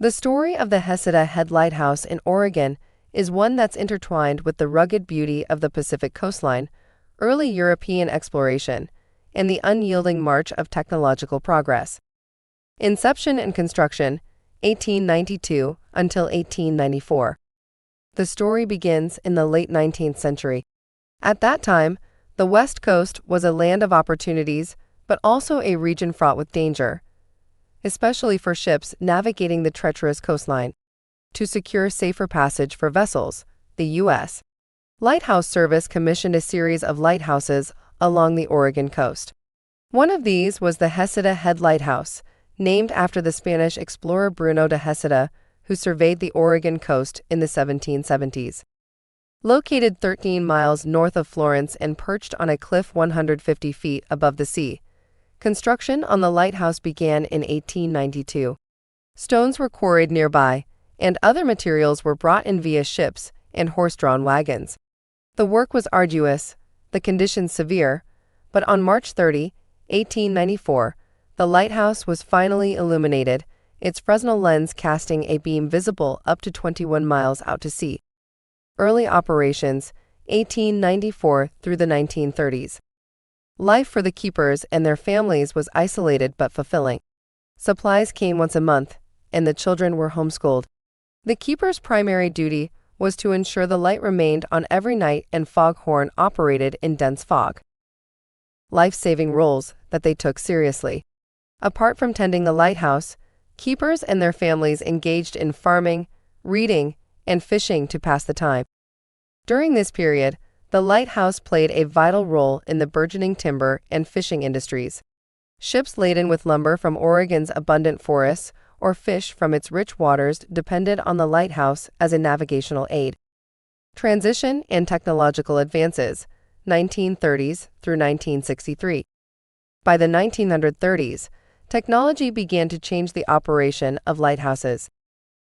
The story of the Heceta Head Lighthouse in Oregon is one that's intertwined with the rugged beauty of the Pacific coastline, early European exploration, and the unyielding march of technological progress. Inception and construction, 1892 until 1894. The story begins in the late 19th century. At that time, the West Coast was a land of opportunities, but also a region fraught with danger, especially for ships navigating the treacherous coastline. To secure safer passage for vessels, the U.S. Lighthouse Service commissioned a series of lighthouses along the Oregon coast. One of these was the Heceta Head Lighthouse, named after the Spanish explorer Bruno de Heceta, who surveyed the Oregon coast in the 1770s. Located 13 miles north of Florence and perched on a cliff 150 feet above the sea, construction on the lighthouse began in 1892. Stones were quarried nearby, and other materials were brought in via ships and horse-drawn wagons. The work was arduous, the conditions severe, but on March 30, 1894, the lighthouse was finally illuminated, its Fresnel lens casting a beam visible up to 21 miles out to sea. Early operations, 1894 through the 1930s. Life for the keepers and their families was isolated but fulfilling. Supplies came once a month, and the children were homeschooled. The keepers' primary duty was to ensure the light remained on every night and foghorn operated in dense fog. Life-saving roles that they took seriously. Apart from tending the lighthouse, keepers and their families engaged in farming, reading, and fishing to pass the time. During this period, the lighthouse played a vital role in the burgeoning timber and fishing industries. Ships laden with lumber from Oregon's abundant forests or fish from its rich waters depended on the lighthouse as a navigational aid. Transition and technological advances, 1930s through 1963. By the 1930s, technology began to change the operation of lighthouses.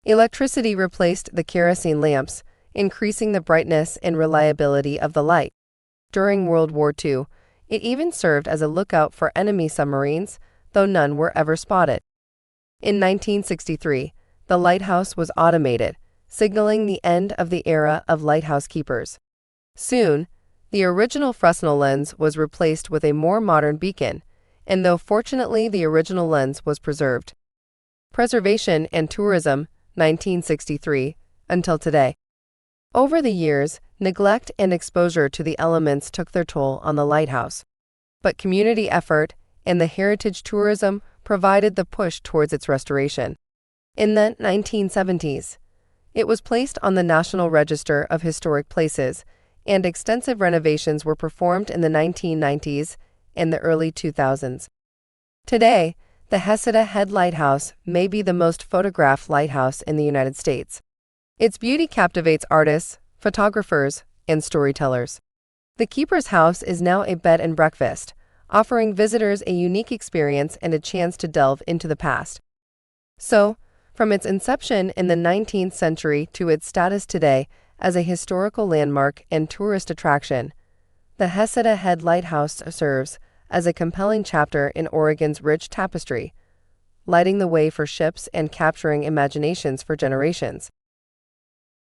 Electricity replaced the kerosene lamps, increasing the brightness and reliability of the light. During World War II, it even served as a lookout for enemy submarines, though none were ever spotted. In 1963, the lighthouse was automated, signaling the end of the era of lighthouse keepers. Soon, the original Fresnel lens was replaced with a more modern beacon, and though fortunately the original lens was preserved. Preservation and tourism, 1963, until today. Over the years, neglect and exposure to the elements took their toll on the lighthouse. But community effort and the heritage tourism provided the push towards its restoration. In the 1970s, it was placed on the National Register of Historic Places, and extensive renovations were performed in the 1990s and the early 2000s. Today, the Heceta Head Lighthouse may be the most photographed lighthouse in the United States. Its beauty captivates artists, photographers, and storytellers. The Keeper's House is now a bed and breakfast, offering visitors a unique experience and a chance to delve into the past. So, from its inception in the 19th century to its status today as a historical landmark and tourist attraction, the Heceta Head Lighthouse serves as a compelling chapter in Oregon's rich tapestry, lighting the way for ships and capturing imaginations for generations.